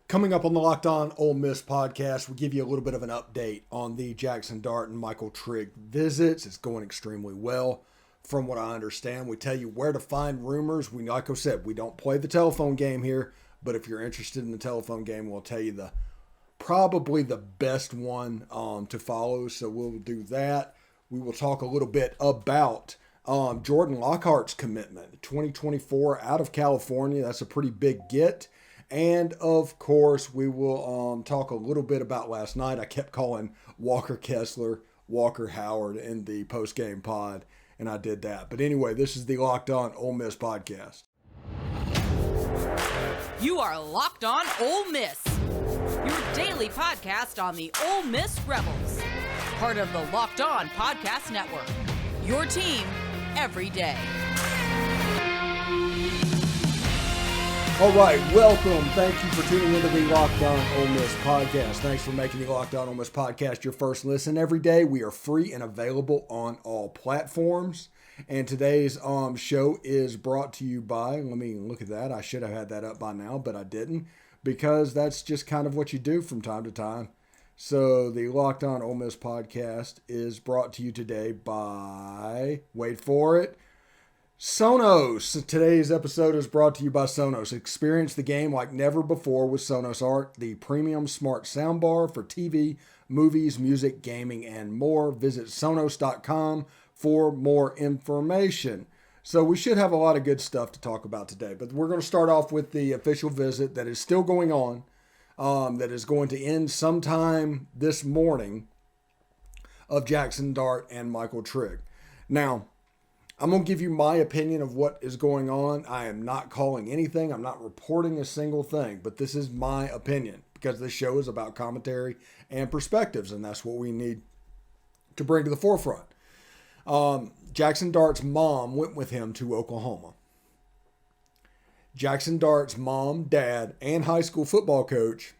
Coming up on the Locked On Ole Miss podcast, we give you a little bit of an update on the Jaxson Dart and Michael Trigg visits. It's going extremely well from what I understand. We tell you where to find rumors. Like I said, we don't play the telephone game here, but if you're interested in the telephone game, we'll tell you probably the best one to follow. So we'll do that. We will talk a little bit about Jordan Lockhart's commitment, 2024 out of California. That's a pretty big get. And, of course, we will talk a little bit about last night. I kept calling Walker Kessler, Walker Howard in the post-game pod, and I did that. But anyway, this is the Locked On Ole Miss podcast. You are Locked On Ole Miss, your daily podcast on the Ole Miss Rebels. Part of the Locked On Podcast Network, your team every day. All right, welcome. Thank you for tuning into the Locked On Ole Miss podcast. Thanks for making the Locked On Ole Miss podcast your first listen every day. We are free and available on all platforms. And today's show is brought to you by, let me look at that. I should have had that up by now, but I didn't, because that's just kind of what you do from time to time. So the Locked On Ole Miss podcast is brought to you today by, wait for it, Sonos. Today's episode is brought to you by Sonos. Experience the game like never before with Sonos Art, the premium smart soundbar for TV, movies, music, gaming, and more. Visit Sonos.com for more information. So we should have a lot of good stuff to talk about today, but we're going to start off with the official visit that is still going on, that is going to end sometime this morning, of Jaxson Dart and Michael Trigg. Now, I'm going to give you my opinion of what is going on. I am not calling anything. I'm not reporting a single thing, but this is my opinion because this show is about commentary and perspectives, and that's what we need to bring to the forefront. Jaxson Dart's mom went with him to Oklahoma. Jaxson Dart's mom, dad, and high school football coach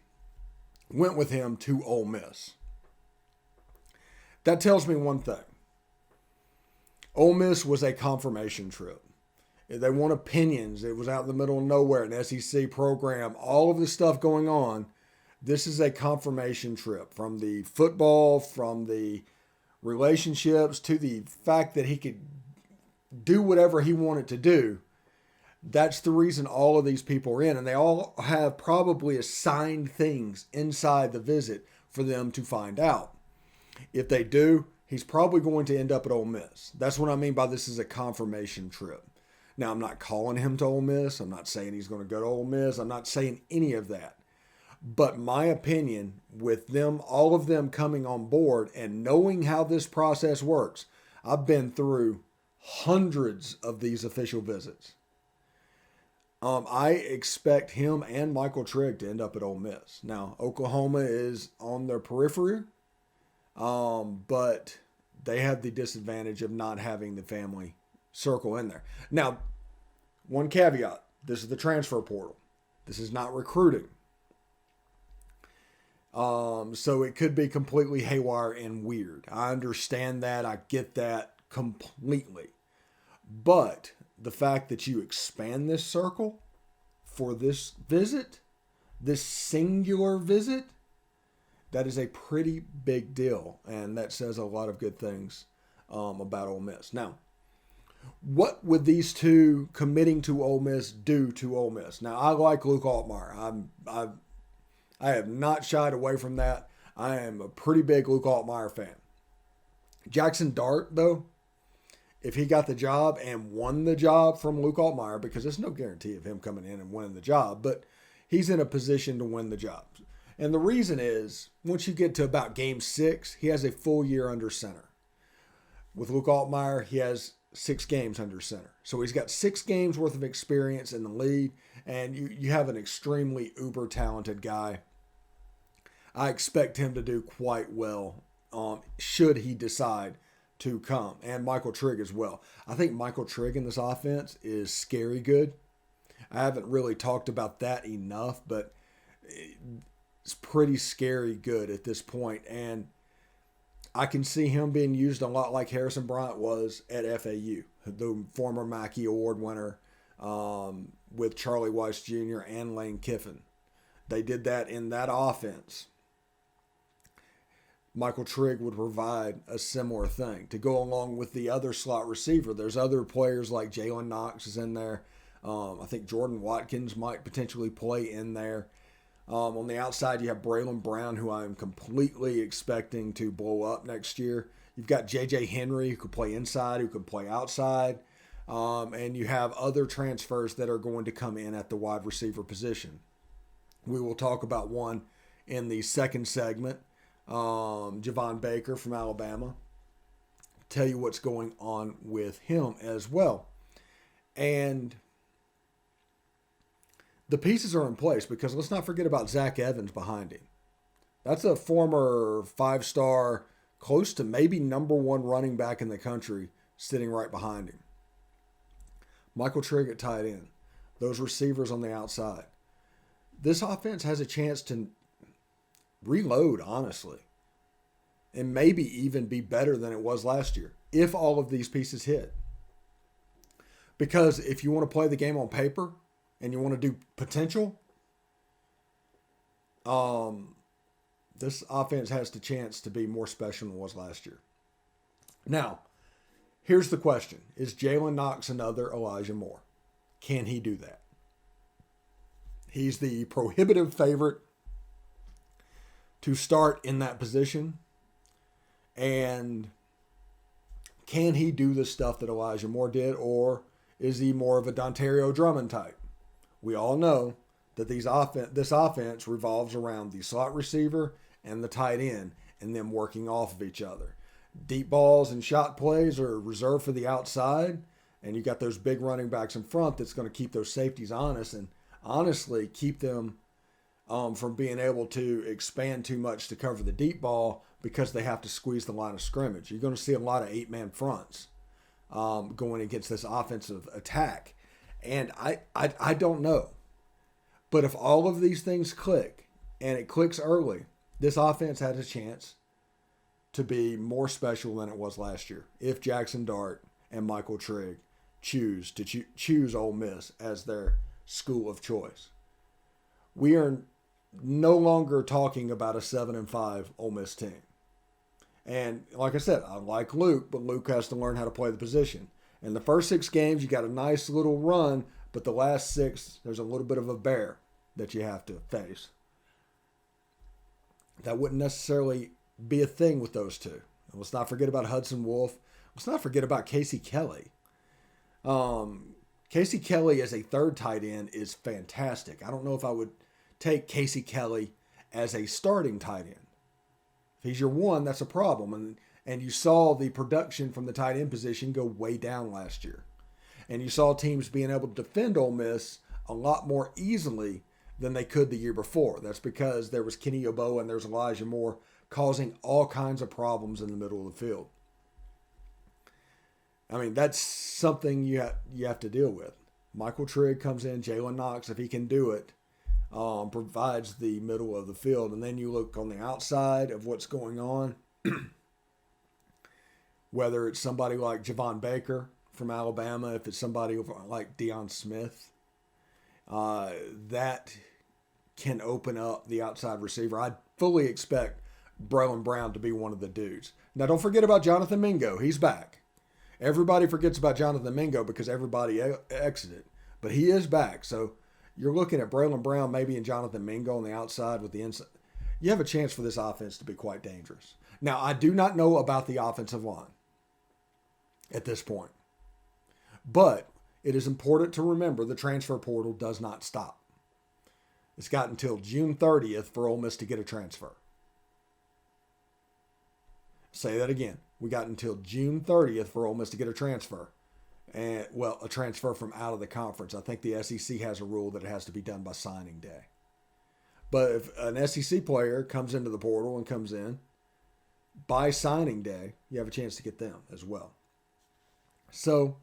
went with him to Ole Miss. That tells me one thing. Ole Miss was a confirmation trip. They want opinions. It was out in the middle of nowhere, an SEC program, all of this stuff going on. This is a confirmation trip from the football, from the relationships, to the fact that he could do whatever he wanted to do. That's the reason all of these people are in. And they all have probably assigned things inside the visit for them to find out. If they do, he's probably going to end up at Ole Miss. That's what I mean by this is a confirmation trip. Now, I'm not calling him to Ole Miss. I'm not saying he's going to go to Ole Miss. I'm not saying any of that. But my opinion, with them, all of them coming on board and knowing how this process works, I've been through hundreds of these official visits. I expect him and Michael Trigg to end up at Ole Miss. Now, Oklahoma is on their periphery. But they have the disadvantage of not having the family circle in there. Now, one caveat. This is the transfer portal. This is not recruiting. So it could be completely haywire and weird. I understand that. I get that completely. But the fact that you expand this circle for this visit, this singular visit, that is a pretty big deal, and that says a lot of good things about Ole Miss. Now, what would these two committing to Ole Miss do to Ole Miss? Now, I like Luke Altmaier. I have not shied away from that. I am a pretty big Luke Altmaier fan. Jaxson Dart, though, if he got the job and won the job from Luke Altmaier, because there's no guarantee of him coming in and winning the job, but he's in a position to win the job. And the reason is, once you get to about game 6, he has a full year under center. With Luke Altmaier, he has 6 games under center. So he's got 6 games worth of experience in the league, and you have an extremely uber talented guy. I expect him to do quite well should he decide to come. And Michael Trigg as well. I think Michael Trigg in this offense is scary good. I haven't really talked about that enough, but it's pretty scary good at this point. And I can see him being used a lot like Harrison Bryant was at FAU, the former Mackey Award winner with Charlie Weiss Jr. and Lane Kiffin. they did that in that offense, Michael Trigg would provide a similar thing to go along with the other slot receiver. There's other players like Jalen Knox is in there. I think Jordan Watkins might potentially play in there. On the outside, you have Braylon Brown, who I am completely expecting to blow up next year. You've got J.J. Henry, who could play inside, who could play outside. And you have other transfers that are going to come in at the wide receiver position. We will talk about one in the second segment. Javon Baker from Alabama. Tell you what's going on with him as well. And the pieces are in place because let's not forget about Zach Evans behind him. That's a former 5-star, close to maybe number 1 running back in the country sitting right behind him. Michael Trigg at tight end. Those receivers on the outside. This offense has a chance to reload, honestly, and maybe even be better than it was last year if all of these pieces hit. Because if you want to play the game on paper and you want to do potential, this offense has the chance to be more special than it was last year. Now, here's the question. Is Jalen Knox another Elijah Moore? Can he do that? He's the prohibitive favorite to start in that position. And can he do the stuff that Elijah Moore did, or is he more of a Dontario Drummond type? We all know that this offense revolves around the slot receiver and the tight end and them working off of each other. Deep balls and shot plays are reserved for the outside, and you got those big running backs in front that's going to keep those safeties honest and honestly keep them from being able to expand too much to cover the deep ball because they have to squeeze the line of scrimmage. You're going to see a lot of 8-man fronts going against this offensive attack. And I don't know. But if all of these things click, and it clicks early, this offense has a chance to be more special than it was last year if Jaxson Dart and Michael Trigg choose to choose Ole Miss as their school of choice. We are no longer talking about a 7-5 Ole Miss team. And like I said, I like Luke, but Luke has to learn how to play the position. In the first 6 games, you got a nice little run, but the last 6, there's a little bit of a bear that you have to face. That wouldn't necessarily be a thing with those two. And let's not forget about Hudson Wolf. Let's not forget about Casey Kelly. Casey Kelly as a third tight end is fantastic. I don't know if I would take Casey Kelly as a starting tight end. If he's your one, that's a problem. And you saw the production from the tight end position go way down last year. And you saw teams being able to defend Ole Miss a lot more easily than they could the year before. That's because there was Kenny Yeboah and there's Elijah Moore causing all kinds of problems in the middle of the field. I mean, that's something you have to deal with. Michael Trigg comes in, Jalen Knox, if he can do it, provides the middle of the field. And then you look on the outside of what's going on, whether it's somebody like Javon Baker from Alabama, if it's somebody like Deion Smith, that can open up the outside receiver. I fully expect Braylon Brown to be one of the dudes. Now, don't forget about Jonathan Mingo. He's back. Everybody forgets about Jonathan Mingo because everybody exited. But he is back. So you're looking at Braylon Brown maybe and Jonathan Mingo on the outside with the inside. You have a chance for this offense to be quite dangerous. Now, I do not know about the offensive line at this point. But it is important to remember the transfer portal does not stop. It's got until June 30th for Ole Miss to get a transfer. Say that again. We got until June 30th for Ole Miss to get a transfer. And, well, a transfer from out of the conference. I think the SEC has a rule that it has to be done by signing day. But if an SEC player comes into the portal and comes in by signing day, you have a chance to get them as well. So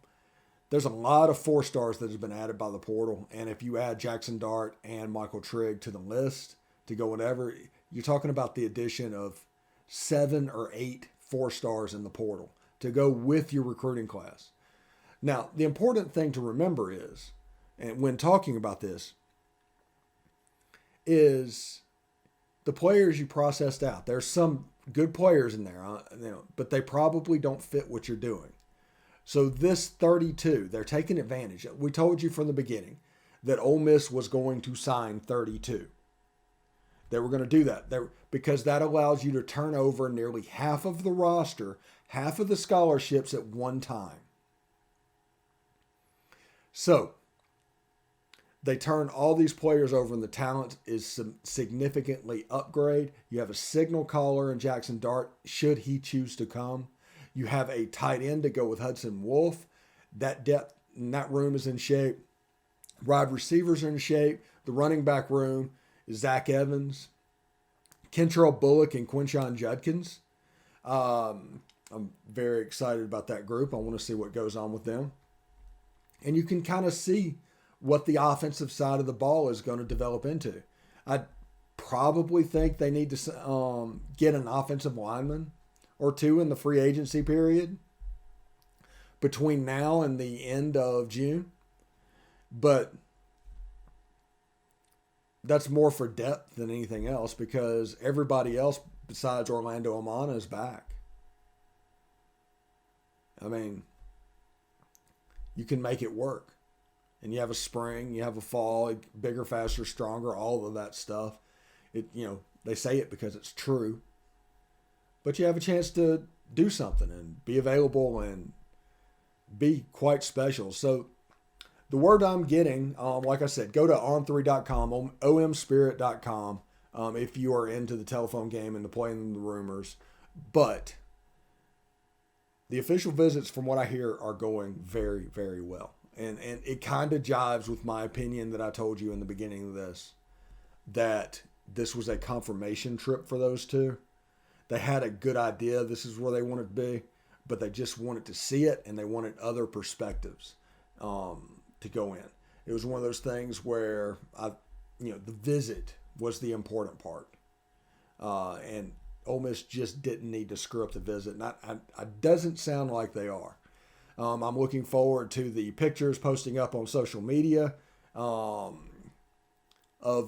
there's a lot of 4-stars that has been added by the portal. And if you add Jaxson Dart and Michael Trigg to the list to go whatever, you're talking about the addition of 7 or 8 4-stars in the portal to go with your recruiting class. Now, the important thing to remember is, and when talking about this, is the players you processed out. There's some good players in there, but they probably don't fit what you're doing. So this 32, they're taking advantage. We told you from the beginning that Ole Miss was going to sign 32. They were going to do that because that allows you to turn over nearly half of the roster, half of the scholarships at one time. So they turn all these players over and the talent is significantly upgrade. You have a signal caller in Jaxson Dart should he choose to come. You have a tight end to go with Hudson Wolf. That depth in that room is in shape. Wide receivers are in shape. The running back room is Zach Evans, Kentrell Bullock, and Quinshon Judkins. I'm very excited about that group. I want to see what goes on with them. And you can kind of see what the offensive side of the ball is going to develop into. I probably think they need to get an offensive lineman or two in the free agency period between now and the end of June. But that's more for depth than anything else because everybody else besides Orlando Amana is back. I mean, you can make it work. And you have a spring, you have a fall, bigger, faster, stronger, all of that stuff. They say it because it's true. But you have a chance to do something and be available and be quite special. So the word I'm getting, like I said, go to on3.com, omspirit.com if you are into the telephone game and the playing the rumors. But the official visits, from what I hear, are going very, very well. And it kind of jives with my opinion that I told you in the beginning of this, that this was a confirmation trip for those two. They had a good idea. This is where they wanted to be, but they just wanted to see it and they wanted other perspectives to go in. It was one of those things where the visit was the important part. And Ole Miss just didn't need to screw up the visit. And it doesn't sound like they are. I'm looking forward to the pictures posting up on social media of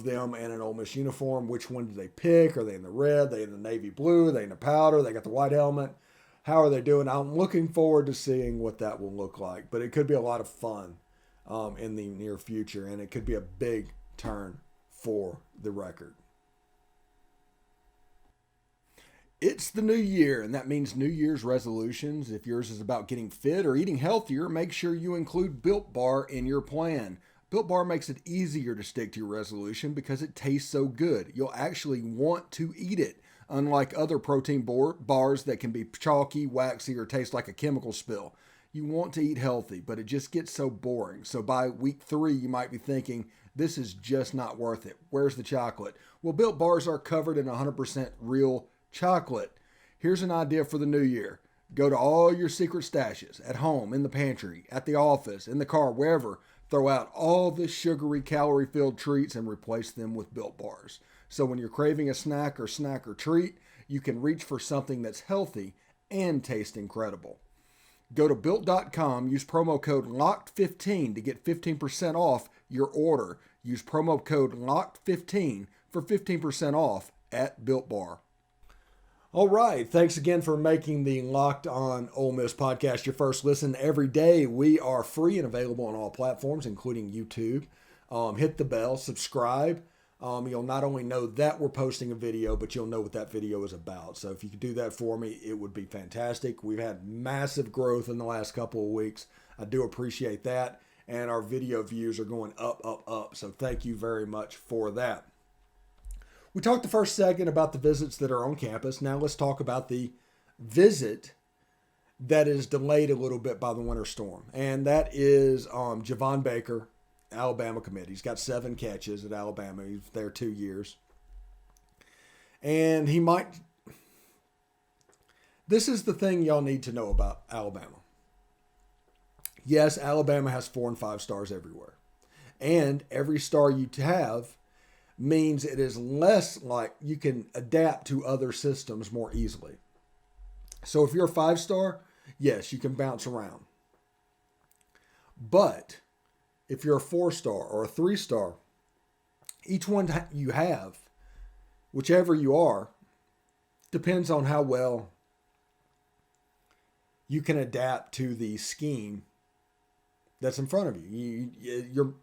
them in an Ole Miss uniform. Which one did they pick? Are they in the red? Are they in the navy blue? Are they in the powder? They got the white helmet. How are they doing? I'm looking forward to seeing what that will look like. But it could be a lot of fun in the near future, and it could be a big turn for the record. It's the new year, and that means New Year's resolutions. If yours is about getting fit or eating healthier, make sure you include Built Bar in your plan. Built Bar makes it easier to stick to your resolution because it tastes so good. You'll actually want to eat it, unlike other protein bars that can be chalky, waxy, or taste like a chemical spill. You want to eat healthy, but it just gets so boring. So by week 3, you might be thinking, this is just not worth it. Where's the chocolate? Well, Built Bars are covered in 100% real chocolate. Here's an idea for the new year. Go to all your secret stashes, at home, in the pantry, at the office, in the car, wherever. Throw out all the sugary, calorie-filled treats and replace them with Built Bars. So when you're craving a snack or treat, you can reach for something that's healthy and taste incredible. Go to Built.com, use promo code LOCKED15 to get 15% off your order. Use promo code LOCKED15 for 15% off at Built Bar. All right. Thanks again for making the Locked On Ole Miss podcast your first listen every day. We are free and available on all platforms, including YouTube. Hit the bell, subscribe. You'll not only know that we're posting a video, but you'll know what that video is about. So if you could do that for me, it would be fantastic. We've had massive growth in the last couple of weeks. I do appreciate that. And our video views are going up, up, up. So thank you very much for that. We talked the first segment about the visits that are on campus. Now let's talk about the visit that is delayed a little bit by the winter storm. And that is Javon Baker, Alabama commit. He's got 7 catches at Alabama. He's there 2 years. And he might... This is the thing y'all need to know about Alabama. Yes, Alabama has 4 and 5 stars everywhere. And every star you have means it is less like you can adapt to other systems more easily. So if you're a 5-star, yes, you can bounce around. But if you're a 4-star or a 3-star, each one you have, whichever you are, depends on how well you can adapt to the scheme that's in front of you.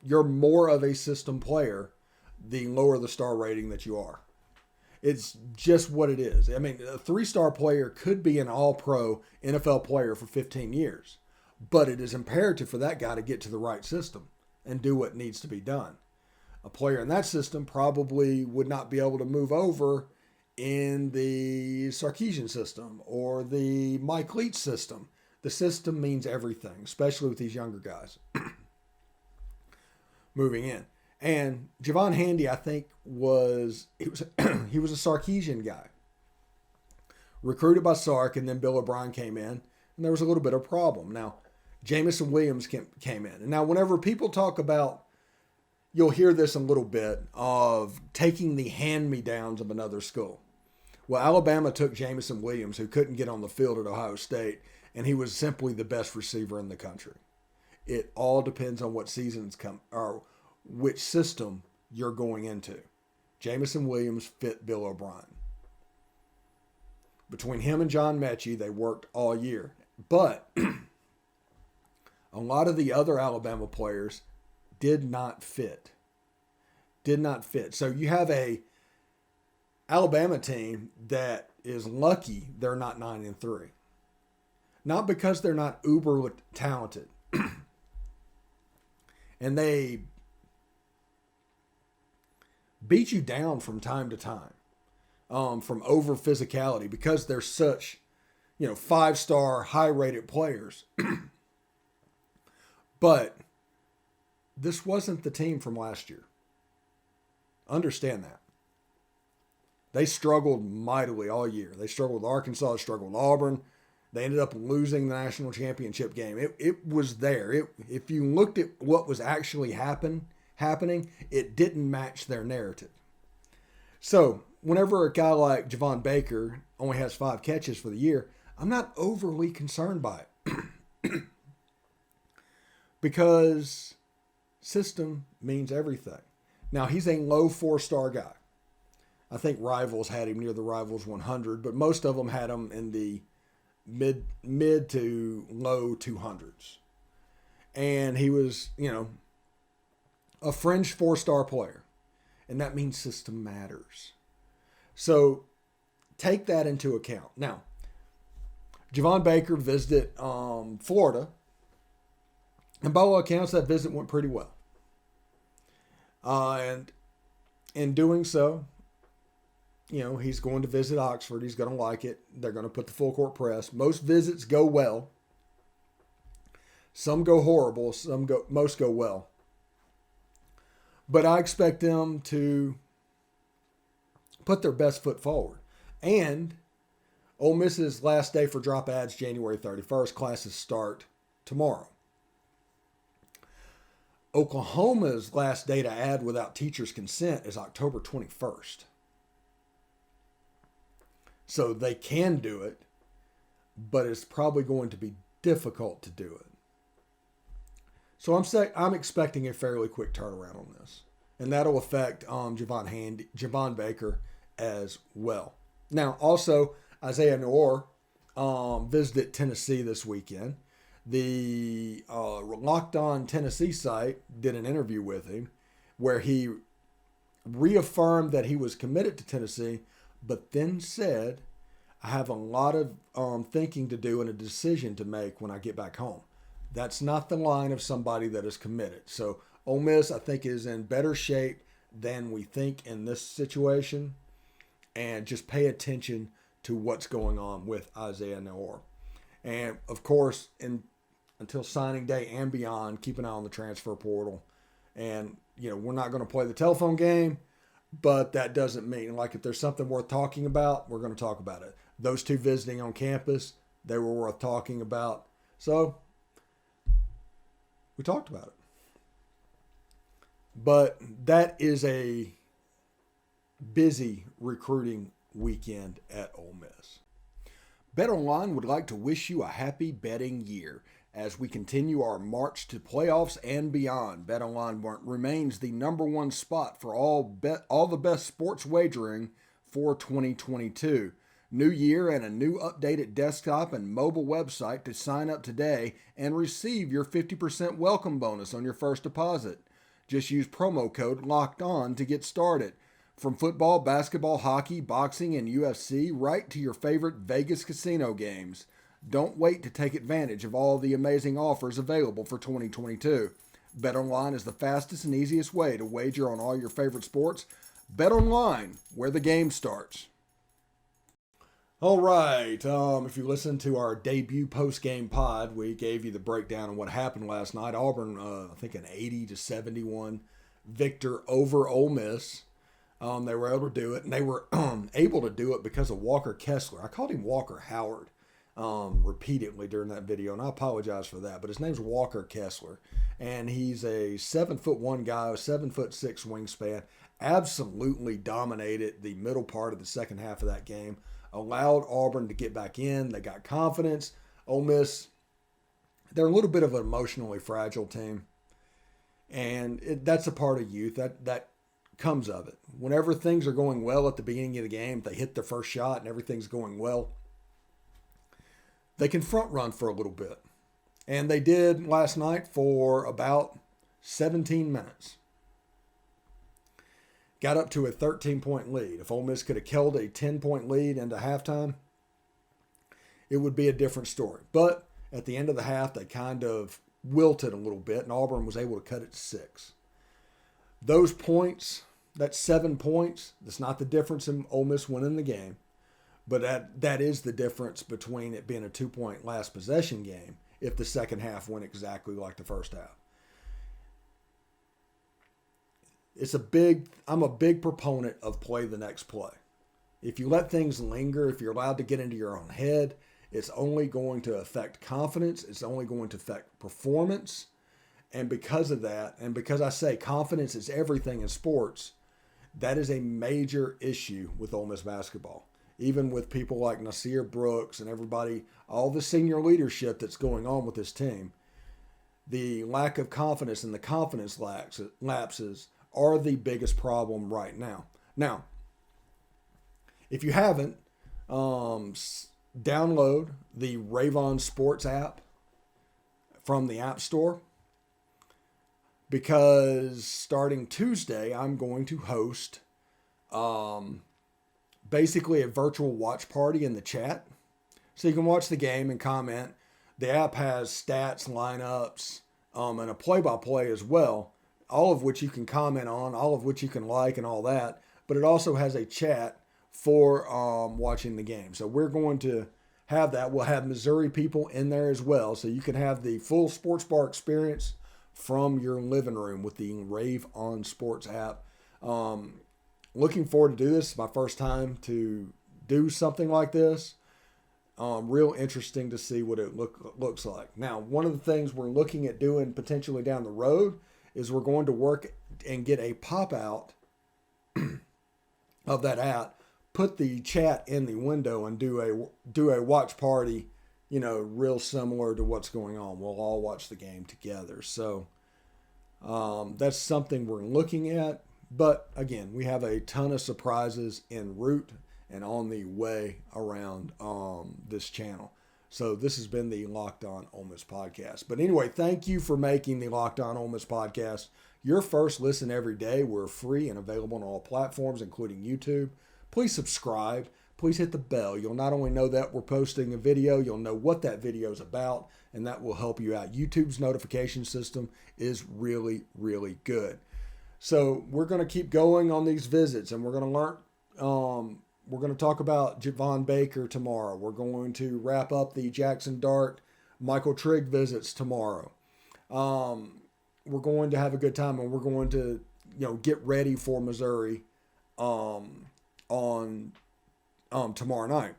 You're more of a system player the lower the star rating that you are. It's just what it is. I mean, a 3-star player could be an all-pro NFL player for 15 years, but it is imperative for that guy to get to the right system and do what needs to be done. A player in that system probably would not be able to move over in the Sarkisian system or the Mike Leach system. The system means everything, especially with these younger guys moving in. And Javon Handy, I think, was a Sarkisian guy. Recruited by Sark, and then Bill O'Brien came in, and there was a little bit of a problem. Now, Jamison Williams came in. And now, whenever people talk about, you'll hear this a little bit, of taking the hand-me-downs of another school. Well, Alabama took Jamison Williams, who couldn't get on the field at Ohio State, and he was simply the best receiver in the country. It all depends on what seasons come, or which system you're going into. Jamison Williams fit Bill O'Brien. Between him and John Mechie, they worked all year. But a lot of the other Alabama players did not fit. So you have a Alabama team that is lucky they're not 9-3. Not because they're not uber talented. And they beat you down from time to time from over physicality because they're such, 5-star, high-rated players. But this wasn't the team from last year. Understand that. They struggled mightily all year. They struggled with Arkansas, they struggled with Auburn. They ended up losing the national championship game. It was there. If you looked at what was actually happening, it didn't match their narrative. So whenever a guy like Javon Baker only has 5 catches for the year, I'm not overly concerned by it. Because system means everything. Now, he's a low 4-star guy. I think Rivals had him near the Rivals 100, but most of them had him in the mid to low 200s. And he was, a fringe 4-star player. And that means system matters. So take that into account. Now, Javon Baker visited Florida. And by all accounts, that visit went pretty well. And in doing so, he's going to visit Oxford. He's going to like it. They're going to put the full court press. Most visits go well. Some go horrible. Most go well. But I expect them to put their best foot forward. And Ole Miss's last day for drop ads, January 31st. Classes start tomorrow. Oklahoma's last day to add without teachers' consent is October 21st. So they can do it, but it's probably going to be difficult to do it. So I'm expecting a fairly quick turnaround on this. And that'll affect Javon Baker as well. Now, also, Isaiah Noor visited Tennessee this weekend. The Locked On Tennessee site did an interview with him where he reaffirmed that he was committed to Tennessee, but then said, I have a lot of thinking to do and a decision to make when I get back home. That's not the line of somebody that is committed. So Ole Miss, I think, is in better shape than we think in this situation. And just pay attention to what's going on with Isaiah Noor. And, of course, until signing day and beyond, keep an eye on the transfer portal. And, we're not going to play the telephone game, but that doesn't mean, if there's something worth talking about, we're going to talk about it. Those two visiting on campus, they were worth talking about. So, we talked about it. But that is a busy recruiting weekend at Ole Miss. BetOnline would like to wish you a happy betting year. as we continue our march to playoffs and beyond. BetOnline remains the number one spot for all the best sports wagering for 2022. New year and a new updated desktop and mobile website to sign up today and receive your 50% welcome bonus on your first deposit. Just use promo code LOCKEDON to get started. From football, basketball, hockey, boxing, and UFC, right to your favorite Vegas casino games. Don't wait to take advantage of all the amazing offers available for 2022. BetOnline is the fastest and easiest way to wager on all your favorite sports. BetOnline, where the game starts. All right, if you listen to our debut post-game pod, we gave you the breakdown of what happened last night. Auburn, I think an 80-71 victor over Ole Miss. They were able to do it, and they were able to do it because of Walker Kessler. I called him Walker Howard repeatedly during that video, and I apologize for that, but his name's Walker Kessler, and he's a 7'1" guy, a 7'6" wingspan, absolutely dominated the middle part of the second half of that game, allowed Auburn to get back in. They got confidence. Ole Miss, they're a little bit of an emotionally fragile team, and that's a part of youth. That comes of it. Whenever things are going well at the beginning of the game, they hit their first shot and everything's going well, they can front run for a little bit. And they did last night for about 17 minutes. Got up to a 13-point lead. If Ole Miss could have killed a 10-point lead into halftime, it would be a different story. But at the end of the half, they kind of wilted a little bit, and Auburn was able to cut it to 6. Those points, that's 7 points. That's not the difference in Ole Miss winning the game. But that is the difference between it being a 2-point last possession game if the second half went exactly like the first half. I'm a big proponent of play the next play. If you let things linger, if you're allowed to get into your own head, it's only going to affect confidence. It's only going to affect performance. And because of that, and because I say confidence is everything in sports, that is a major issue with Ole Miss basketball. Even with people like Nasir Brooks and everybody, all the senior leadership that's going on with this team, the lack of confidence and the confidence lapses are the biggest problem right now. Now, if you haven't, download the Ravon Sports app from the App Store, because starting Tuesday, I'm going to host basically a virtual watch party in the chat. So you can watch the game and comment. The app has stats, lineups, and a play-by-play as well, all of which you can comment on, all of which you can like and all that. But it also has a chat for watching the game. So we're going to have that. We'll have Missouri people in there as well. So you can have the full sports bar experience from your living room with the Rave On Sports app. Looking forward to do this. It's my first time to do something like this. Real interesting to see what it looks like. Now, one of the things we're looking at doing potentially down the road is we're going to work and get a pop-out of that app, put the chat in the window, and do a watch party, real similar to what's going on. We'll all watch the game together. So that's something we're looking at. But again, we have a ton of surprises en route and on the way around this channel. So this has been the Locked On Ole Miss Podcast. But anyway, thank you for making the Locked On Ole Miss Podcast your first listen every day. We're free and available on all platforms, including YouTube. Please subscribe. Please hit the bell. You'll not only know that we're posting a video, you'll know what that video is about, and that will help you out. YouTube's notification system is really, really good. So we're going to keep going on these visits, and we're going to learn. We're going to talk about Javon Baker tomorrow. We're going to wrap up the Jaxson Dart, Michael Trigg visits tomorrow. We're going to have a good time, and we're going to, get ready for Missouri on tomorrow night.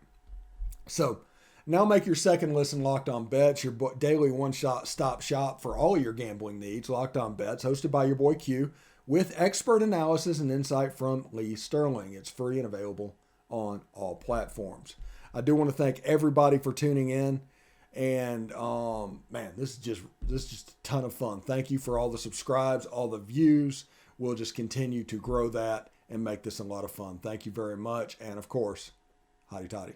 So now make your second listen Locked On Bets, your daily one-stop shop for all your gambling needs. Locked On Bets, hosted by your boy Q, with expert analysis and insight from Lee Sterling. It's free and available on all platforms. I do want to thank everybody for tuning in, And man, this is just a ton of fun. Thank you for all the subscribes, all the views. We'll just continue to grow that and make this a lot of fun. Thank you very much. And of course, hotty toddy.